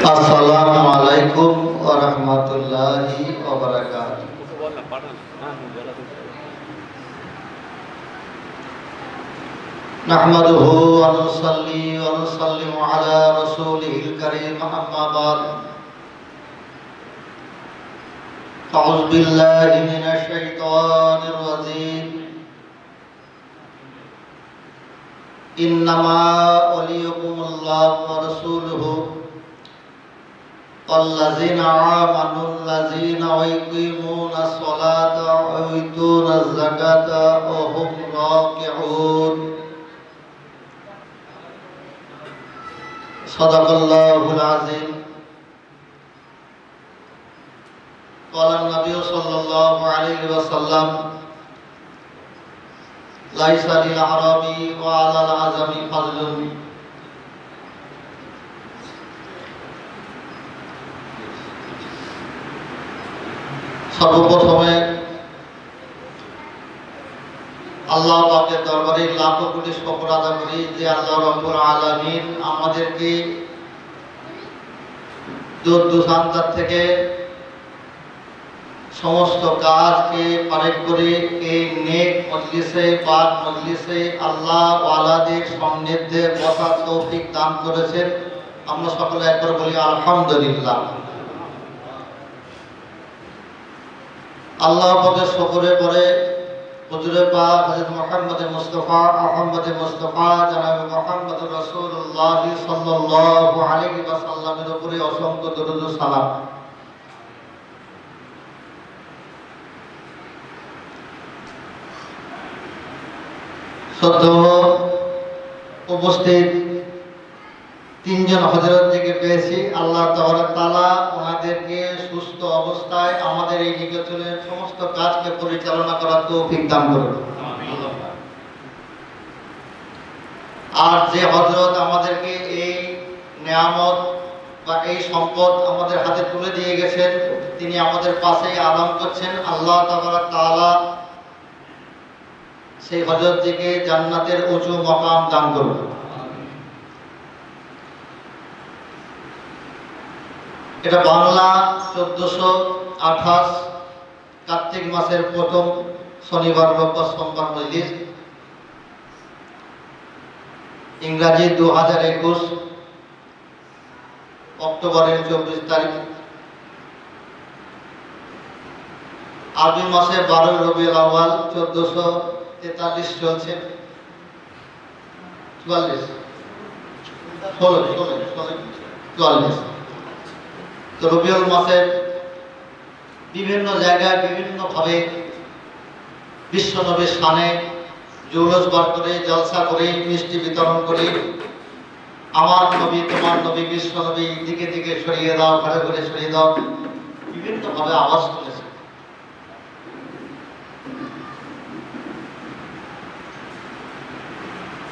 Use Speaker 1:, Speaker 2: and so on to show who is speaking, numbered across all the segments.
Speaker 1: আসসালামু আলাইকুম ওয়া রাহমাতুল্লাহি ওয়া বারাকাতুহু। নাহমাদুহু ওয়া নুসাল্লি ওয়া নুসাল্লিমু আলা রাসূলিল কারীম, আম্মা বা'দ। আউযু বিল্লাহি মিনাশ শাইতানির রাজীম। ইন্নামা ওয়ালিয়ুকুমুল্লাহু ওয়া রাসূলুহু والذين آمنوا الذين يقيمون الصلاة ويؤتون الزكاة وهم راكعون صدق الله العظيم قال النبي صلى الله عليه وسلم ليس للأعرابي وعلى الأعجم فضل। সর্বপ্রথমে আল্লাহ পাকের দরবারে লাখো কোটি শুকর আদায় করি যে আল্লাহ রাব্বুল আলামিন আমাদেরকে দূর দূরান্ত থেকে সমস্ত কাজকে পালন করে এই নেক মজলিসে পাক মজলিসে আল্লাহ ওয়ালাদের সান্নিধ্যে বসার তৌফিক দান করেছেন। আমরা সকলে একবার বলি আলহামদুলিল্লাহ। আল্লাহ পাকের শুকরে পরে হুজুরে পাক হযরত মুহাম্মদ মুস্তাফা জনাব মুহাম্মদুর রাসূলুল্লাহ সাল্লাল্লাহু আলাইহি ওয়াসাল্লামের উপরে অসংখ্য দরুদ ও সালাম। শ্রদ্ধেয় উপস্থিত তিনজন হযরতকে পেয়েছি। আল্লাহ তাআলা ওনাদেরকে সুস্থ অবস্থায় আমাদের এই নিকটের সমস্ত কাজকে পরিচালনা করার তৌফিক দান করুন। আর যে হযরত আমাদেরকে এই নিয়ামত বা এই সম্পদ আমাদের হাতে তুলে দিয়ে গেছেন, তিনি আমাদের পাশেই আরাম করছেন। আল্লাহ তাআলা সেই হযরতকে জান্নাতের উঁচু মাকাম দান করুন। এটা বাংলা 1428 কার্তিক মাসের প্রথম শনিবার রোববার সোমবার মজলিস, ইংরাজি 2021 অক্টোবরের 24 তারিখ, আরবি মাসে 12 রবিউল আউয়াল 1443 চলছে 44 তো রবিউল মাসের বিভিন্ন জায়গায় বিভিন্নভাবে বিশ্বনবীর শানে জৌলুস বার করে, জলসা করে, মিষ্টি বিতরণ করে, আমার নবী তোমার নবী বিশ্বনবী দিকে দিকে ছড়িয়ে দাও, ঘরে ঘরে ছড়িয়ে দাও, বিভিন্নভাবে আওয়াজ তুলেছে।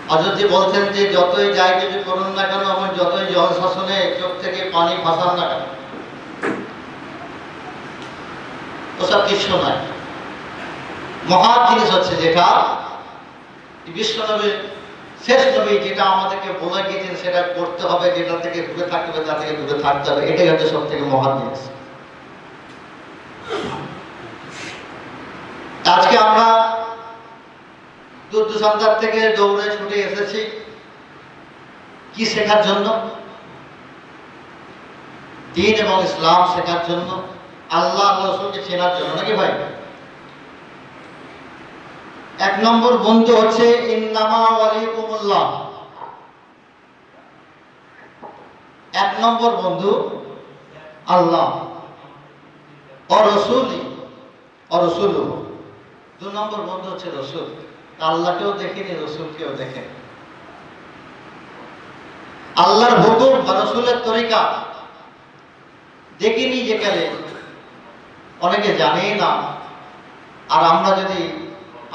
Speaker 1: হযরত বলছেন যে যতই যাই কিছু করুন না কেন এবং যতই জল শাসনে চোখ থেকে পানি ভাসান না কেন, ওসব কিছু নয়। মহান জিনিস হচ্ছে যেটা বিশ্বনবী শেষ নবী যেটা আমাদেরকে বলে গিয়েছেন সেটা করতে হবে, যেটা থেকে দূরে থাকতে হবে তা থেকে দূরে থাকতে হবে। এটাই হচ্ছে সব থেকে মহান জিনিস। আজকে আমরা দূর দূরান্ত থেকে দৌড়ে ছুটে এসেছি কি শেখার জন্য? দ্বীন এবং ইসলাম শেখার জন্য, আল্লাহ রাসূলকে চেনার জন্য, নাকি ভাই? এক নম্বর বন্ধু হচ্ছে ইন্নামা ওয়ালিকুমুল্লাহ। এক নম্বর বন্ধু আল্লাহ ও রাসূলুহু। দুই নম্বর বন্ধু হচ্ছে রাসূল। আল্লাহকেও দেখেনি, রাসূলকেও দেখেন। আল্লাহর হুকুম বা রাসূলের তরিকা দেখিনি যেখানে অনেকে জানেই না। আর আমরা যদি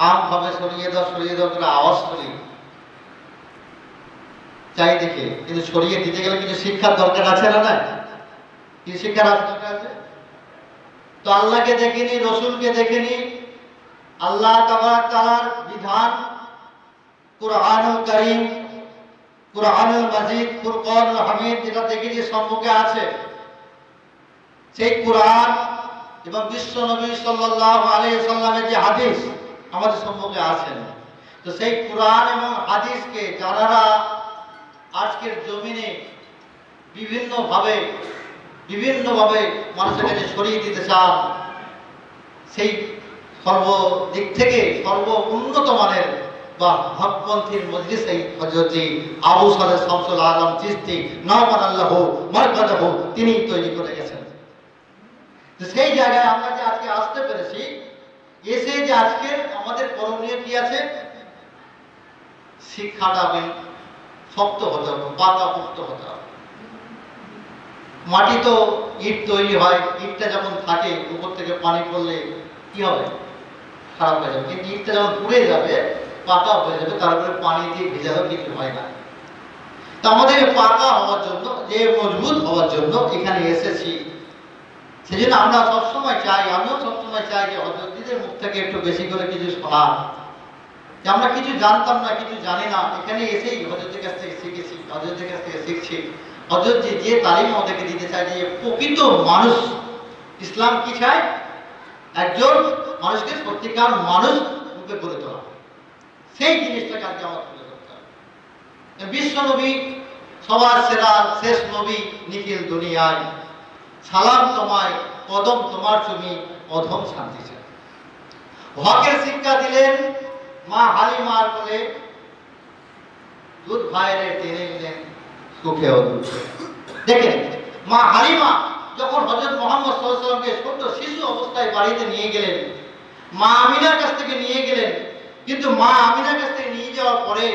Speaker 1: আমভাবে সরিয়ে দাও করে আওয়াজ করি চাই দেখে, কিন্তু সরিয়ে দিতে গেলে কিছু শিক্ষার দরকার আছে না? না, কি শিক্ষার দরকার আছে? তো আল্লাহকে দেখিনি, রসুলকে দেখিনি, আল্লাহ তাআলার বিধান কুরআনুল কারীম কুরআনুল মাজিদ, ফুরকানুল হামিদ যেটা দেখেছি সম্মুখে আছে, সেই কুরআন এবং বিশ্ব নবী সাল্লাল্লাহু আলাইহি সাল্লামের যে হাদিস আমাদের সম্মুখে আছেন। তো সেই কুরআন এবং হাদিসকে যারা আজকের জমিনে বিভিন্নভাবে মানুষের কাছে ছড়িয়ে দিতে চান, সেই সর্বদিক থেকে সর্ব উন্নত মানের বা হকপন্থীর মজলিস এই হযরত আবু সালেহ শামসুল আলম চিশতি নাওয়ারাল্লাহু মারকাদাহু তিনি তৈরি করে গেছেন। তো সেই জায়গায় আমরা যে আজকে আসতে পেরেছি, এসে যে আজকের আমাদের করণীয় কি আছে, শিক্ষাটা শক্ত হতে হবে, পাকাপোক্ত হতে হবে। মাটি তো ইট তৈরি হয়, ইটটা যখন থাকে উপর থেকে পানি পড়লে কি হবে, খারাপ হয়ে যাবে, কিন্তু ইটটা যখন পুড়ে যাবে পাকা হয়ে যাবে, তারপরে পানি দিয়ে ভেজালেও কিছু হয় না। তো আমাদের পাকা হওয়ার জন্য, যে মজবুত হওয়ার জন্য এখানে এসেছি। সেই জন্য আমরা সবসময় চাই, আমিও সবসময় চাই যে হযরতদের মুখ থেকে একটু বেশি করে কিছু শোনা, যে আমরা কিছু জানতাম না, কিছু জানি না, এখানে এসেই হযরতের কাছ থেকে শিখেছি, হযরতের কাছ থেকে শিখছি। হযরত যে তালিম আমাদেরকে দিতে চায় যে প্রকৃত মানুষ, ইসলাম কি চায়, একজন মানুষকে সত্যিকার মানুষ রূপে গড়ে তোলা, সেই জিনিসটাকে আজকে আমার তুলে ধরতে হবে। বিশ্ব নবী সবার সেরা শেষ নবী নিখিল দুনিয়ায়, সালাম তোমায় কদম তোমার চুমি অধম শান্তি চাই। হকের শিক্ষা দিলেন মা হালিমার কোলে, দুধ ভাইরে টেনে নিলেন সুখে ও দুঃখে। দেখেন মা হালিমা যখন হযরত মুহাম্মদ সাল্লাল্লাহু আলাইহি ওয়াসাল্লামকে ছোট শিশু অবস্থায় বাড়িতে নিয়ে গেলেন, মা আমিনার কাছ থেকে নিয়ে গেলেন, কিন্তু মা আমিনার কাছ থেকে নিয়ে যাওয়ার পরে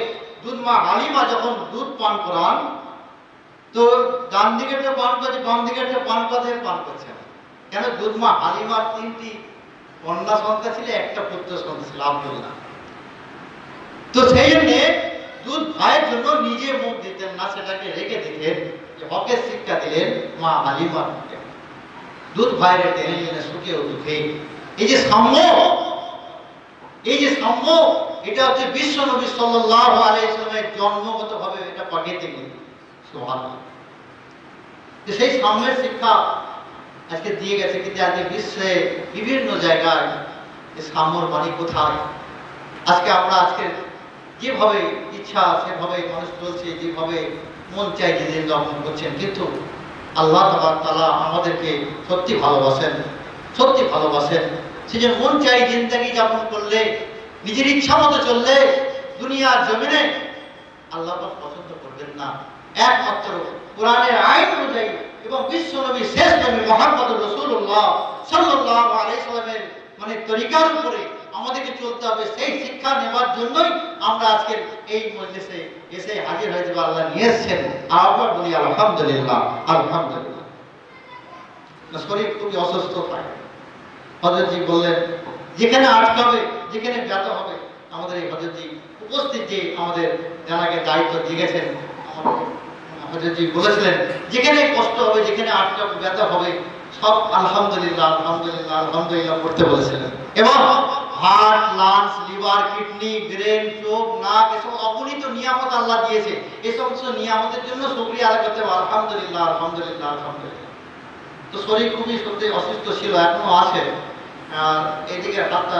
Speaker 1: দুধ মা হালিমা যখন দুধ পান করান, তো ডান দিকে একটা পান করছে, বাম দিকে একটা পান করছে। কেন? দুধ মা হালিমার 3টি কন্যা সন্তান ছিল, একটা পুত্র সন্তান ছিল আব্দুল্লাহ। তো সেই জন্য দুধ ভাইয়ের জন্য নিজে মুখ দিতেন না, সেটাকে রেখে দিতেন, যে হকের শিক্ষা দিলেন মা হালিমার মুখে, দুধ ভাইয়ের টেনে নিলেন সুখে ও দুঃখে। এই যে সাম্য, এটা হচ্ছে বিশ্ব নবী সাল্লাল্লাহু আলাইহি ওয়াসাল্লামের জন্মগতভাবে এটা পাঠিয়ে গেল। সুবহানাল্লাহ। সেই সাম্যের শিক্ষা আজকে দিয়ে গেছে, কিন্তু আজকে বিশ্বে বিভিন্ন জায়গায় এই সাম্যর বাণী কোথায়? আজকে যেভাবে ইচ্ছা সেভাবে মানুষ চলছে, যেভাবে মন চাই যে দিন যাপন করছেন, কিন্তু আল্লাহ তাআলা আমাদেরকে সত্যি ভালোবাসেন। সেই জন্য মন চাই জিন্দেগি যাপন করলে, নিজের ইচ্ছা মতো চললে দুনিয়ার জমিনে আল্লাহ পছন্দ করবেন না। একমাত্র কোরআনের আইন অনুযায়ী এবং বিশ্ব নবী শেষ নবী মুহাম্মদুর রাসূলুল্লাহ সাল্লাল্লাহু আলাইহি সাল্লামের তরিকার উপরে আমাদেরকে চলতে হবে। সেই শিক্ষা নেওয়ার জন্যই আমরা আজকের এই মজলিসে এসে হাজির হয়েছে, আল্লাহ নিয়ে এসেছেন। আবার বলি আলহামদুলিল্লাহ, আলহামদুলিল্লাহ। শরীর খুবই অসুস্থ থাকে, হযরতজি বললেন যেখানে আটকাবে, যেখানে ব্যথা হবে, আমাদের এই হযরতজি উপস্থিত যে আমাদের জানাকে দায়িত্ব দিয়ে গেছেন, হযরতজি বলেছিলেন যেখানে কষ্ট হবে, যেখানে আটকাবে, ব্যথা হবে, সব আলহামদুলিল্লাহ আলহামদুলিল্লাহ আলহামদুলিল্লাহ করতে বলেছিলেন। এবং heart, lungs, liver, kidney, brain, চোখ, নাক, এসব অগণিত নিয়ামত আল্লাহ দিয়েছে। এই সমস্ত নিয়ামতের জন্য শুকরিয়া আদায় করতে হবে, আলহামদুলিল্লাহ আলহামদুলিল্লাহ আলহামদুলিল্লাহ। তো শরীর খুবই সত্যি অসুস্থ ছিল, এখনো আছে। আর এইদিকে হাতটা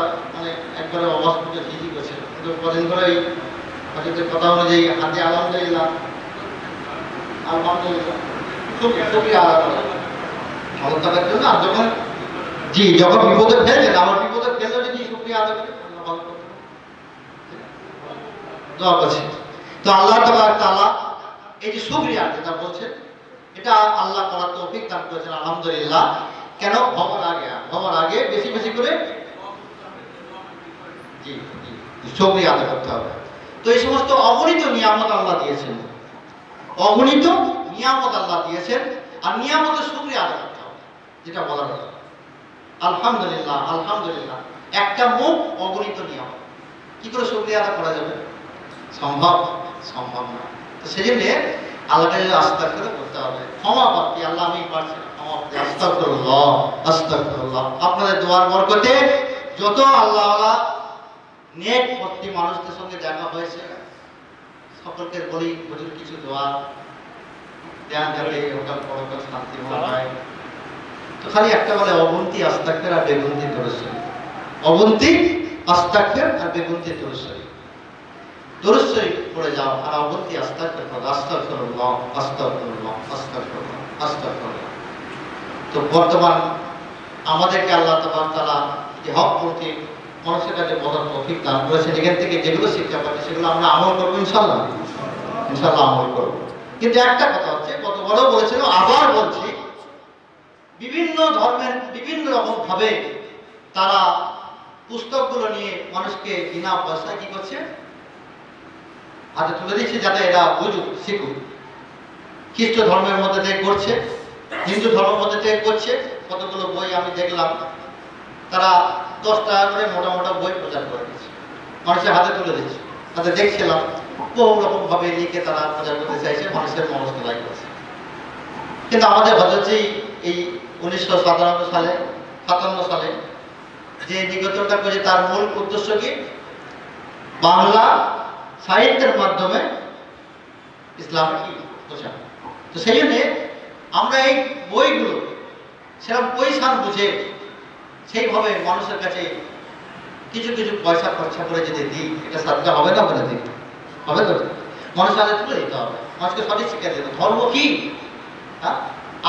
Speaker 1: একবারে অবস্থা ঠিকই করছে, কিন্তু কদিন ধরে এই হযরতের কথা অনুযায়ী হাতে আলহামদুলিল্লাহ আলহামদুলিল্লাহ খুবই আলাদা ভালো থাকার জন্য। আর যখন বিপদে ফেলছেন, আমার বিপদে ফেললে যদি শুকরিয়া আদায় করে ভালো করতে দোয়া করছি। তো আল্লাহ তাআলা এই যে শুকরিয়া যেটা বলছেন, এটা আল্লাহ করার তৌফিক দান করেছেন, আলহামদুলিল্লাহ। কেন? হওয়ার আগে বেশি বেশি করে শুকরিয়া আদায় করতে হবে। তো এই সমস্ত অগণিত নিয়ামত আল্লাহ দিয়েছেন, আর নিয়ামতের শুকরিয়া আদায় করতে হবে, যেটা বলার কথা। আলহামদুলিল্লাহ আলহামদুলিল্লাহ, একটা মুখ অগণিত নিয়ামত, কি করে শুকরিয়া আদায় করা যাবে? সম্ভব না। তো সেই জন্য আল্লাহকে আস্তাগফিরুল্লাহ করতে হবে, ক্ষমা প্রার্থী, আল্লাহ আমি পারছি না, ক্ষমা প্রার্থী, আস্তাগফিরুল্লাহ আস্তাগফিরুল্লাহ। আপনাদের দোয়ার বরকতে যত আল্লাহওয়ালা নেক ভক্তি মানুষদের সঙ্গে দেখা হয়েছে, সকলকে বলি হুজুর কিছু দোয়া দেন যাতে ওটার পরকাল শান্তি হয়। তো খালি একটা বলে অবন্তি আস্তাগফির আর বেগুন্তি দরুদ শরীফ, অবন্তি আস্তাগফির আর বেগুন্তি দরুদ শরীফ, দরুদ শরীফ পড়ে যাও আর অবন্তি আস্তাগফির পড়ো, আস্তাগফিরুল্লাহ আস্তাগফিরুল্লাহ আস্তাগফিরুল্লাহ আস্তাগফিরুল্লাহ। তো বর্তমান আমাদেরকে আল্লাহ তাআলা যে হক প্রতি মানুষের কাছে বলার তৌফিক দান করেছেন, এখান থেকে যেগুলো শিক্ষা পাচ্ছি সেগুলো আমরা আমল করবো ইনশাআল্লাহ, ইনশাআল্লাহ আমল করবো। কিন্তু একটা কথা হচ্ছে, কত বড় বলেছিল, আবার বলছি, বিভিন্ন ধর্মের বিভিন্ন রকম ভাবে তারা পুস্তকগুলো নিয়ে মানুষকে বিনা পয়সায় কি করছে, হাতে তুলে দিচ্ছে যাতে এরা বুঝুক শিখুক। খ্রিস্ট ধর্মের মধ্যে থেকে করছে, হিন্দু ধর্মের মধ্যে থেকে করছে। কতগুলো বই আমি দেখলাম, তারা 10 টাকা করে মোটা মোটা বই প্রচার করে দিচ্ছে, মানুষের হাতে তুলে দিচ্ছে। তাদের দেখছিলাম বহু রকম ভাবে লিখে তারা প্রচার করতে চাইছে, মানুষের মনস্থ লাই করছে। কিন্তু আমাদের হজরতজি এই 1957 সালে যে নিকেতনটা করেছে, তার মূল উদ্দেশ্য কি, বাংলা সাহিত্যের মাধ্যমে ইসলাম কি বোঝানো। তো সেই জন্যে আমরা এই বইগুলো সেরকম পয়সা বুঝে সেইভাবে মানুষের কাছে কিছু কিছু পয়সা খরচা করে যদি দিই, এটা সাদকা হবে না? বলে দিই হবে তো, মানুষের হাতে তুলে দিতে হবে, মানুষকে সঠিক শিক্ষা দিতে। ধর্ম কি?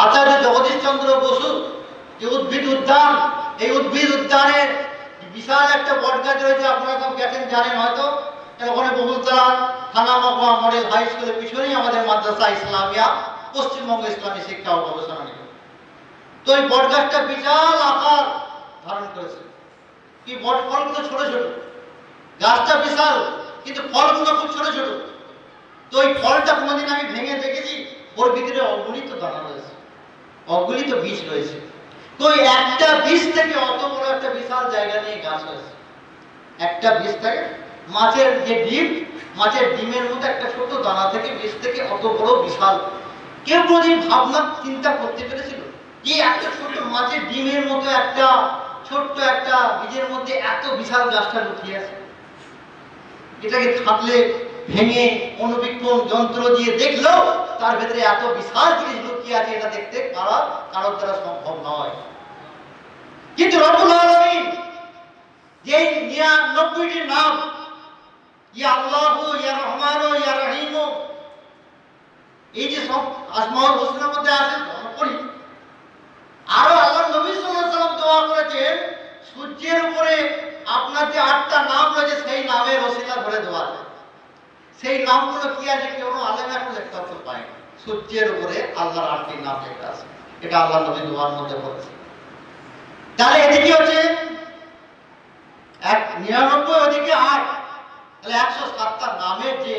Speaker 1: আচার্য জগদীশ চন্দ্র বসু যে উদ্ভিদ উদ্যান, এই উদ্ভিদ উদ্যানের বিশাল একটা বটগাছ রয়েছে, আপনারা সব গেছেন জানেন হয়তো। ওখানে বহুতলা থানা মহকুমা মডেল হাই স্কুলের পিছনেই আমাদের মাদ্রাসা ইসলামিয়া, পশ্চিমবঙ্গ ইসলামী শিক্ষা ও গবেষণা নিগম। তো এই বটগাছটা বিশাল আকার ধারণ করেছে। কি বট, ফলগুলো ছোট ছোট, গাছটা বিশাল কিন্তু ফলগুলো খুব ছোট ছোট। তো এই ফলটা কোনোদিন আমি ভেঙে দেখেছি, ওর ভিতরে অগণিত দানা রয়েছে, অগণিত বীজ রয়েছে। তো একটা বীজ থেকে অত বড় একটা বিশাল জায়গা নিয়ে গাছ হয়েছে। একটা বীজ থেকে, মাছের যে ডিম, মাছের ডিমের মতো একটা ছোট দানা থেকে, বীজ থেকে অত বড় বিশাল। কেউ কোনোদিন ভাবনা চিন্তা করতে পেরেছিল যে এত ছোট মাছের ডিমের মতো একটা ছোট্ট একটা বীজের মধ্যে এত বিশাল গাছটা লুকিয়ে আছে? এটাকে থাকলে ভেঙে অনুবীক্ষণ যন্ত্র দিয়ে দেখলেও তার ভেতরে এত বিশাল জিনিস লুকিয়ে আছে, এটা দেখতে কারোর দ্বারা সম্ভব নয়। কিন্তু রব্বুল আলামিন যে 99টি নাম, ইয়া আল্লাহু, ইয়া রহমানু, ইয়া রহিমু, এই যে সব আসমাউল হুসনার মধ্যে আছে, আমরা পড়ি। আরো আল্লাহ নবী সাল্লাল্লাহু আলাইহি ওয়াসাল্লাম দোয়া করেছেন, সূর্যের উপরে আপনার যে 8টা নাম রয়েছে, সেই নামের ওসিলা ধরে দোয়া আছে। সেই নামগুলো কি আছে কেউ আলেম এখন দেখতে পায় না। সূর্যের উপরে আল্লাহর 8টি নাম লেখা আছে, এটা আল্লাহ নবী দোয়ার মধ্যে বলেছে। তাহলে এদিকে হচ্ছে 99, ওদিকে 8, তাহলে 107টা নামের যে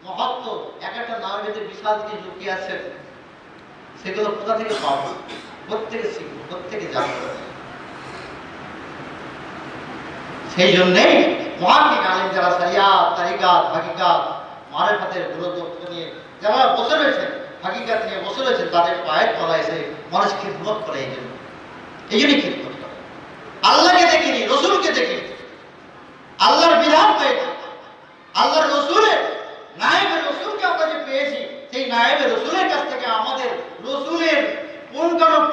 Speaker 1: মহত্ব, এক একটা নামের মধ্যে বিশাল যে লুকিয়ে আছে, সেগুলো কোথা থেকে পাবো? প্রত্যেকে শিখবো, প্রত্যেকে জানবো। সেই জন্যেই মহান আলেম যারা শরিয়াত, তরিকাত, হাকিকাত, মারিফাতের গুরুত্ব নিয়ে যারা বসে রয়েছেন, হাকিকাত নিয়ে বসে রয়েছেন, তাদের পায়ের তলায় এসে মানুষ খিদমত করে। এই জন্যই খিদমত করে। আল্লাহকে দেখিনি, রসুলকে দেখিনি, আল্লাহর বিধান পেয়েছি, আল্লাহর রসুলের নায়েবে রসুলকে আমরা যে পেয়েছি, সেই নায়েবে রসুলের কাছ থেকে আমাদের রসুলের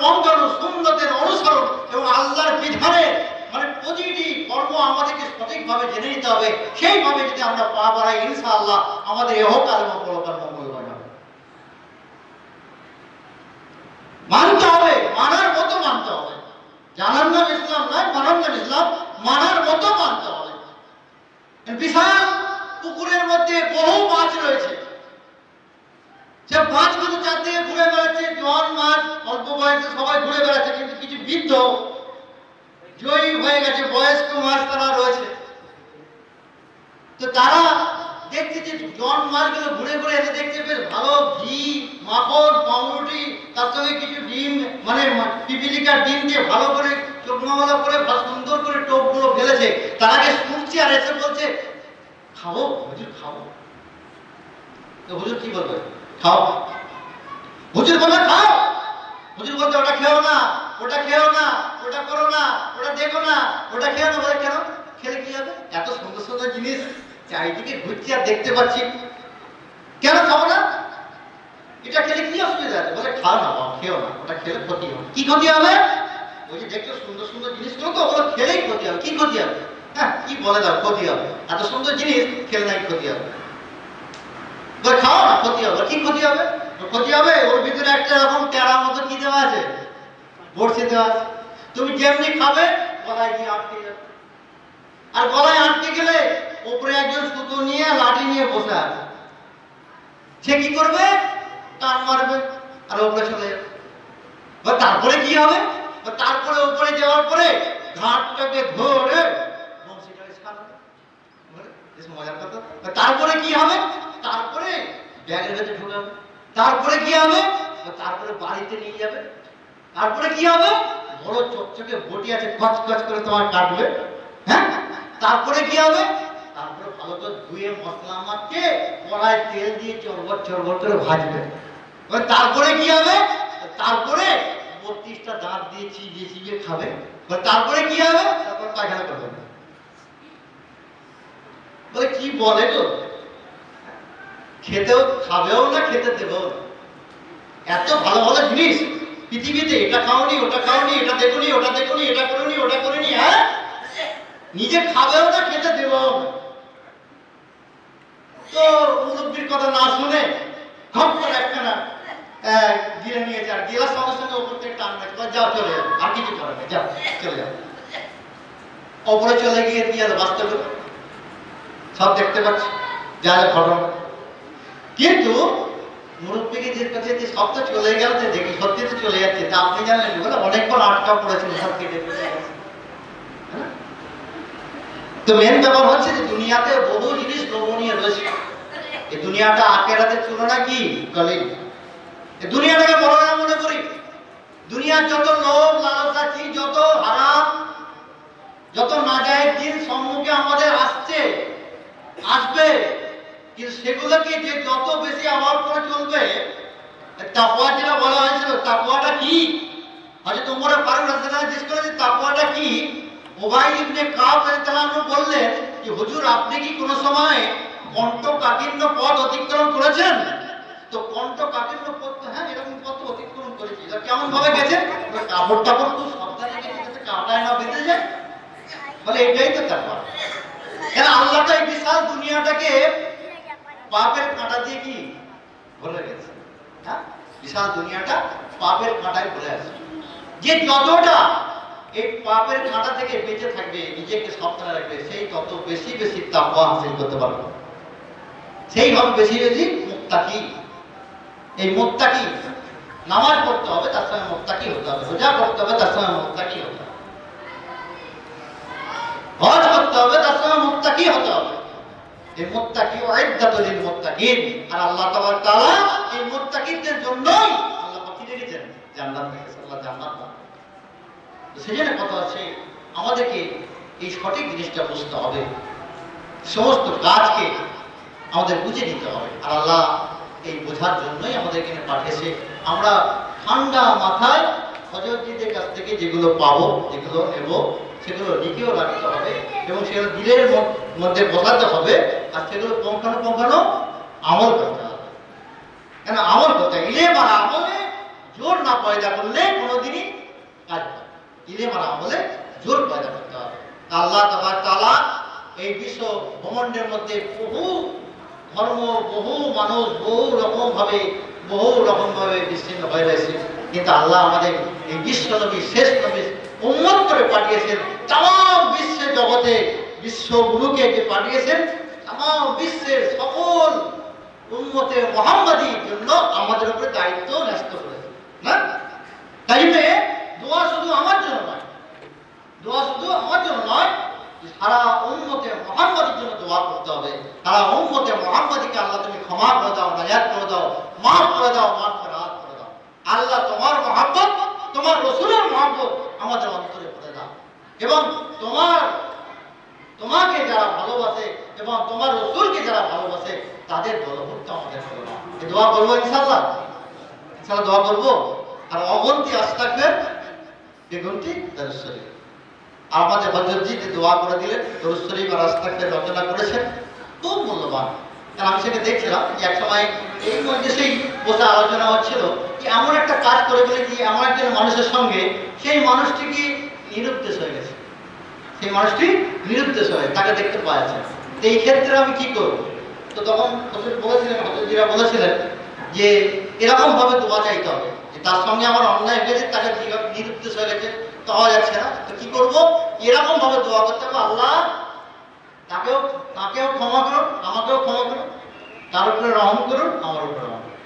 Speaker 1: পঙ্কানো সুন্নতের অনুসরণ এবং আল্লাহর বিধানের মানে প্রতিটি কর্ম আমাদেরকে সঠিকভাবে জেনে নিতে হবে। সেইভাবে যদি আমরা পা বাড়াই, ইনশাআল্লাহ আমাদের ইহকাল এবং পরকাল মঙ্গলময় হবে। মানতে হবে, মানার মতো মানতে হবে। জানার নাম ইসলাম নয়, মানার নাম ইসলাম, মানার মতো মানতে হবে। বিশাল পুকুরের মধ্যে বহু মাছ রয়েছে, সে মাছগুলো চারদিকে ঘুরে বেড়াচ্ছে, জোয়ান মাছ, অল্প বয়সে সবাই ঘুরে বেড়াচ্ছে, কিন্তু কিছু বৃদ্ধ জয়ী হয়ে গেছে, বয়স্ক মাছ তারা রয়েছে। তো তারা দেখছে যে জোয়ান মাছগুলো ঘুরে ঘুরে এসে দেখছে বেশ ভালো ঘি, মাখন, পাউরুটি, তার সঙ্গে কিছু ডিম, মানে পিপিলিকার ডিম দিয়ে ভালো করে চোখমালা করে সুন্দর করে টোপগুলো ফেলেছে। তারাকে শুনছে আর এসে বলছে, খাবো হুজুর, খাবো। তো হুজুর কি বলবে? খাও। হুজুর বলে খাও। হুজুর বলতে ওটা খেও না, ওটা খেও না, ওটা করো না, ওটা দেখো না, ওটা খেও না। বলে কেন? খেলে কি হবে? এত সুন্দর সুন্দর জিনিস চারিদিকে ঘুরছি আর দেখতে পাচ্ছি, কেন খাবো না? এটা খেলে কি অসুবিধা আছে? বলে খাও না বাবা, খেও না, ওটা খেলে ক্ষতি হবে। কি ক্ষতি হবে? ওই যে দেখছো সুন্দর সুন্দর জিনিসগুলো, তো ওগুলো খেলেই ক্ষতি হবে। কি ক্ষতি হবে? হ্যাঁ, কি বলে দাও ক্ষতি হবে? এত সুন্দর জিনিস খেলে নাই ক্ষতি হবে? বলে খাও না, ক্ষতি হবে। কি ক্ষতি হবে? ক্ষতি হবে, ওর ভিতরে একটা রকম টেরা মতো কি দেওয়া আছে, বড়শি দেওয়া আছে। তুমি যেমনি খাবে গলায় গিয়ে আটকে যাবে। আর গলায় আটকে গেলে উপরে একজন সুতো নিয়ে লাঠি নিয়ে বসে আছে, সে কি করবে? টান মারবে আর উপরে চলে যাবে। তারপরে কি হবে? তারপরে উপরে যাওয়ার পরে ঘাটটাকে ধরে বংশীটাকে ছাড়াবে। মজার কথা। তারপরে কি হবে? তারপরে ব্যাগের ভেতরে ঢোকাবে। তারপরে কি হবে? তারপরে বাড়িতে নিয়ে যাবে। তারপরে কি হবে? বড় চকচকে বটি আছে, কচকচ করে তোমার কাটবে। হ্যাঁ, তারপরে কি হবে? তারপরে ভালো করে ধুয়ে মশলা মাখিয়ে কড়ায় তেল দিয়ে চড়বড় চড়বড় করে ভাজবে। তারপরে কি হবে? তারপরে 32টা দাঁত দিয়ে চিবিয়ে চিবিয়ে খাবে। তারপরে কি হবে? তারপর পায়খানা করবে। বলে কি বলে গো, খেতেও খাবেও না, খেতে দেবেও না। এত ভালো ভালো জিনিস পৃথিবীতে, এটা খাওনি, ওটা খাওনি, এটা দেখুনি, ওটা দেখুনি, এটা করুনি, ওটা করিনি, হ্যাঁ, নিজে খাবেও না, খেতে দেবেও না। তো মুরব্বীর কথা না শুনে খপ করে একখানা গিলে নিয়েছে, আর গেলার সঙ্গে সঙ্গে ওপর থেকে টান রাখতে, যাও চলে যাও, আর কিছু করার নেই, যাও চলে যাও। ওপরে চলে গিয়ে কি আর বাস্তবে সব দেখতে পাচ্ছি যা যা ঘটনা। কিন্তু মুরব্বীকে যে কাছে যে সব তো চলে গেল, যে দেখি সত্যি তো চলে যাচ্ছে, তা আপনি জানলেন বলে অনেকবার আটকা পড়েছিল, সব কেটে ফেলে গেছে। তো মেন ব্যাপার হচ্ছে যে দুনিয়াতে বহু জিনিস লোভনীয় রয়েছে। এই দুনিয়াটা আখেরাতের তুলনা কি কলিং। এই দুনিয়াটাকে বড় না মনে করি। দুনিয়ার যত লোভ লালসাচি, যত হারাম, যত নাজায়েজ দিন সম্মুখে আমাদের আসবে, কিন্তু সেগুলোকে যে যত বেশি অ্যাভয়েড করে চলবে, তাকওয়া যেটা বলা হয়েছিল, তাকওয়াটা কি? হযরত ওমর ফারুক রাদিয়াল্লাহু আনহু জিজ্ঞেস করেছেন তাকওয়াটা কি? উবাই ইবনে কাব রাদিয়াল্লাহু আনহু বললেন যে হুজুর, আপনি কি কোনো সময় কণ্ঠকাঠিন্য পথ অতিক্রম করেছেন? তো কণ্ঠকাঠিন্য পথ, হ্যাঁ, এরকম পথ অতিক্রম করেছি। কেমন ভাবে গেছেন? কাপড় টাপড় খুব সাবধানে গেছে, যাতে কাঁটায় না বেঁধে যায়। বলে এটাই তো তাকওয়া। কেন আল্লাহ তো এই বিশাল দুনিয়াটাকে পাপের কাঁটা দিয়ে কি ভরে গেছে। হ্যাঁ, বিশাল দুনিয়াটা পাপের কাঁটায় ভরে আছে। যে যতটা এই পাপের কাঁটা থেকে বেঁচে থাকবে, নিজেকে সাবধানে রাখবে, সেই তত বেশি বেশি তাকওয়া হাসিল করতে পারবে, সেই হবে বেশি বেশি মুত্তাকি। এই মুত্তাকি, নামাজ পড়তে হবে, তার সঙ্গে মুত্তাকি হতে হবে, রোজা করতে হবে, তার সঙ্গে মুত্তাকি হতে হবে, হজ করতে হবে, তার সঙ্গে মুত্তাকি হতে হবে। এই মুত্তাকি উইদ্দাতুল লিল মুত্তাকিন। আর আল্লাহ তাবারক তাআলা এই মুত্তাকিদের জন্যই আল্লাহ পাক রেখেছেন জান্নাত রেখেছেন, আল্লাহ জান্নাত দান। সেজন্য কথা আছে, আমাদেরকে এই সঠিক জিনিসটা বুঝতে হবে, সমস্ত কাজকে আমাদের বুঝে নিতে হবে। আর আল্লাহ এই বোঝার জন্যই আমাদেরকে পাঠিয়েছে। আমরা ঠান্ডা মাথায় হযরতদের কাছ থেকে যেগুলো পাবো, যেগুলো নেব, সেগুলো লিখেও রাখতে হবে এবং সেগুলো দিলের মধ্যে বসাতে হবে। আর সেগুলো পঙ্খানো আমল করতে হবে। কেন আমল করতে হবে? ইলম আর আমলে জোর না পয়দা করলে কোনোদিনই কাজ হবে। ইলম আর আমলে জোর পয়দা করতে হবে। আল্লাহ তাবারক তাআলা এই বিশ্ব ব্রহ্মাণ্ডের মধ্যে বহু ধর্ম, বহু মানুষ, বহু রকম ভাবে বিচ্ছিন্ন হয়ে রয়েছে, কিন্তু আল্লাহ আমাদের এই বিশ্ব নবী, শেষ নবী উম্মত করে পাঠিয়েছেন। তাম বিশ্বের জগতে বিশ্বগুরুকে যে পাঠিয়েছেন, তাম বিশ্বের সকল উম্মতে মুহাম্মাদীর জন্য আমাদের উপরে দায়িত্ব ন্যস্ত করেছেন। না, তাইলে দোয়া শুধু আমার জন্য নয়, দোয়া শুধু আমার জন্য নয়, সারা উম্মতে মুহাম্মাদীর জন্য দোয়া করতে হবে। সারা উম্মতে মুহাম্মাদীকে আল্লাহ তুমি ক্ষমা করে দাও, নাজাত করে দাও, মাফ করে দাও, মাগফিরাত করে দাও। আল্লাহ তোমার মহব্বত, তোমার রাসূলের মহব্বত আমাদের অন্তরে ভরে দাও এবং তোমাকে যারা ভালোবাসে এবং তোমার রাসূলকে যারা ভালোবাসে তাদের দলভুক্ত আমাদের করো না। এই দোয়া করবো ইনশাআল্লাহ, ইনশাআল্লাহ দোয়া করবো। আর অগন্তি আস্তাগফির, বেগুনতি দরুদ শরীফ। আমাদের হযরতজি যে দোয়া করে দিলেন, দরুদ শরীফ আর আস্তাগফির রচনা করেছেন, খুব মূল্যবান। কারণ আমি সেটা দেখছিলাম যে এক সময় এই মজলিসেই বসে আলোচনা হচ্ছিল যে এমন একটা কাজ করে বলে কি এমন একজন মানুষের সঙ্গে সেই মানুষটি কি নিরুদ্দেশ হয়ে গেছে, সেই মানুষটি নিরুদ্দেশ হয়ে তাকে দেখতে পাওয়া যাচ্ছে। তো এই ক্ষেত্রে আমি কি করব? তো তখন হজরতজিরা বলেছিলেন যে এরকম ভাবে দোয়া চাইতে হবে যে তার সঙ্গে আমার অন্যায় হয়েছে, তাকে নিরুদ্দেশ হয়ে গেছে, পাওয়া যাচ্ছে না, তো কি করব? এরকম ভাবে দোয়া করতে হবে, আল্লাহ তাকেও ক্ষমা করুন, আমাকেও ক্ষমা করুন, তার উপরে রহম করুন, আমার উপরে রহম করুন।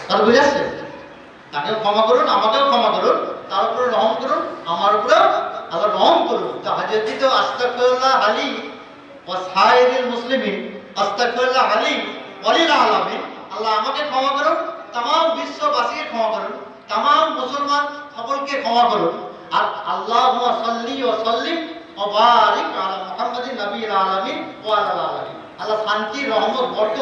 Speaker 1: তার বুঝাচ্ছে? তাকেও ক্ষমা করুন, আমাকেও ক্ষমা করুন, তার উপরে রহম করুন, আমার উপরেও আল্লাহ রহম করুন। তো হাজরতি তো আস্তাগফিরুল্লাহ আলী ওয়া সাইরিল মুসলিমিন, আস্তাগফিরুল্লাহ আলী ওয়ালিল আলামিন, আল্লাহ আমাকে ক্ষমা করুন, तमाम বিশ্ববাসীকে ক্ষমা করুন, तमाम মুসলমান সকলকে ক্ষমা করুন। আর আল্লাহুম্মা সাল্লি ওয়া সাল্লিম ওয়া বারিক আলা মুহাম্মাদিন নবিয়িল আলামিন ওয়া আলা আলিহি, আল্লাহ শান্তি রহমত বরকত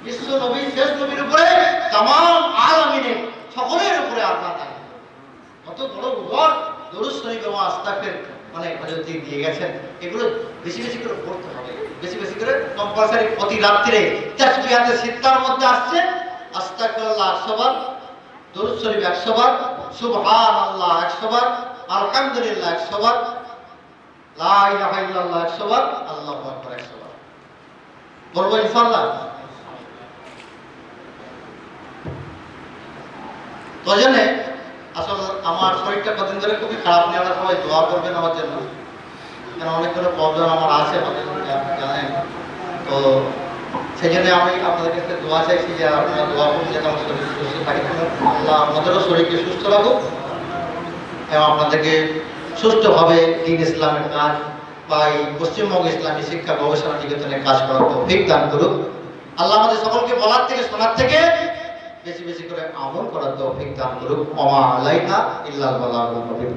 Speaker 1: বিশ্ব নবী শেষ নবীর উপরে तमाम আলামিনের সকলের উপরে আল্লাহ থাকে। কত বড় উপহার দরুদ শরীফ এবং আস্তাগফির মানে হযরত দিয়ে গেছেন। এগুলো বেশি বেশি করে পড়তে হবে, বেশি বেশি করে কম্পালসারি প্রতি রাত্রে তাসবিহাতে সিত্তার মধ্যে আসছে আস্তাগফিরুল্লাহ 100 বার, দরুদ শরীফ 100 বার, সুবহানাল্লাহ 100 বার, আলহামদুলিল্লাহ 100 বার, লা ইলাহা ইল্লাল্লাহ 100 বার, আল্লাহু আকবার 100 বার। বলবো ইনশাআল্লাহ। তো জানে আসলে আমার শরীরটা কদিন ধরে খুবই খারাপ, নিয়ে আমরা সবাই দোয়া করবেন আমার জন্য, কারণ অনেকগুলো প্রবলেম আমার আছে আমাদের জানেন। তো সেই জন্য আমি আপনাদের কাছে দোয়া চাইছি যে আপনারা দোয়া করুন যেন আমার শরীর সুস্থ থাকে, আল্লাহ আপনাদেরও শরীরকে সুস্থ রাখুক এবং আপনাদেরকে সুষ্ঠুভাবে দ্বীন ইসলামের কাজ বা এই পশ্চিমবঙ্গ ইসলামী শিক্ষা গবেষণা নিকেতনে কাজ করার তৌফিক দান করুক। আল্লাহ আমাদের সকলকে বলার থেকে শোনার থেকে বেশি বেশি করে আমল করার তৌফিক দান করুক। ওয়া মা আলাইনা ইল্লাল বালাগুল মুবিন।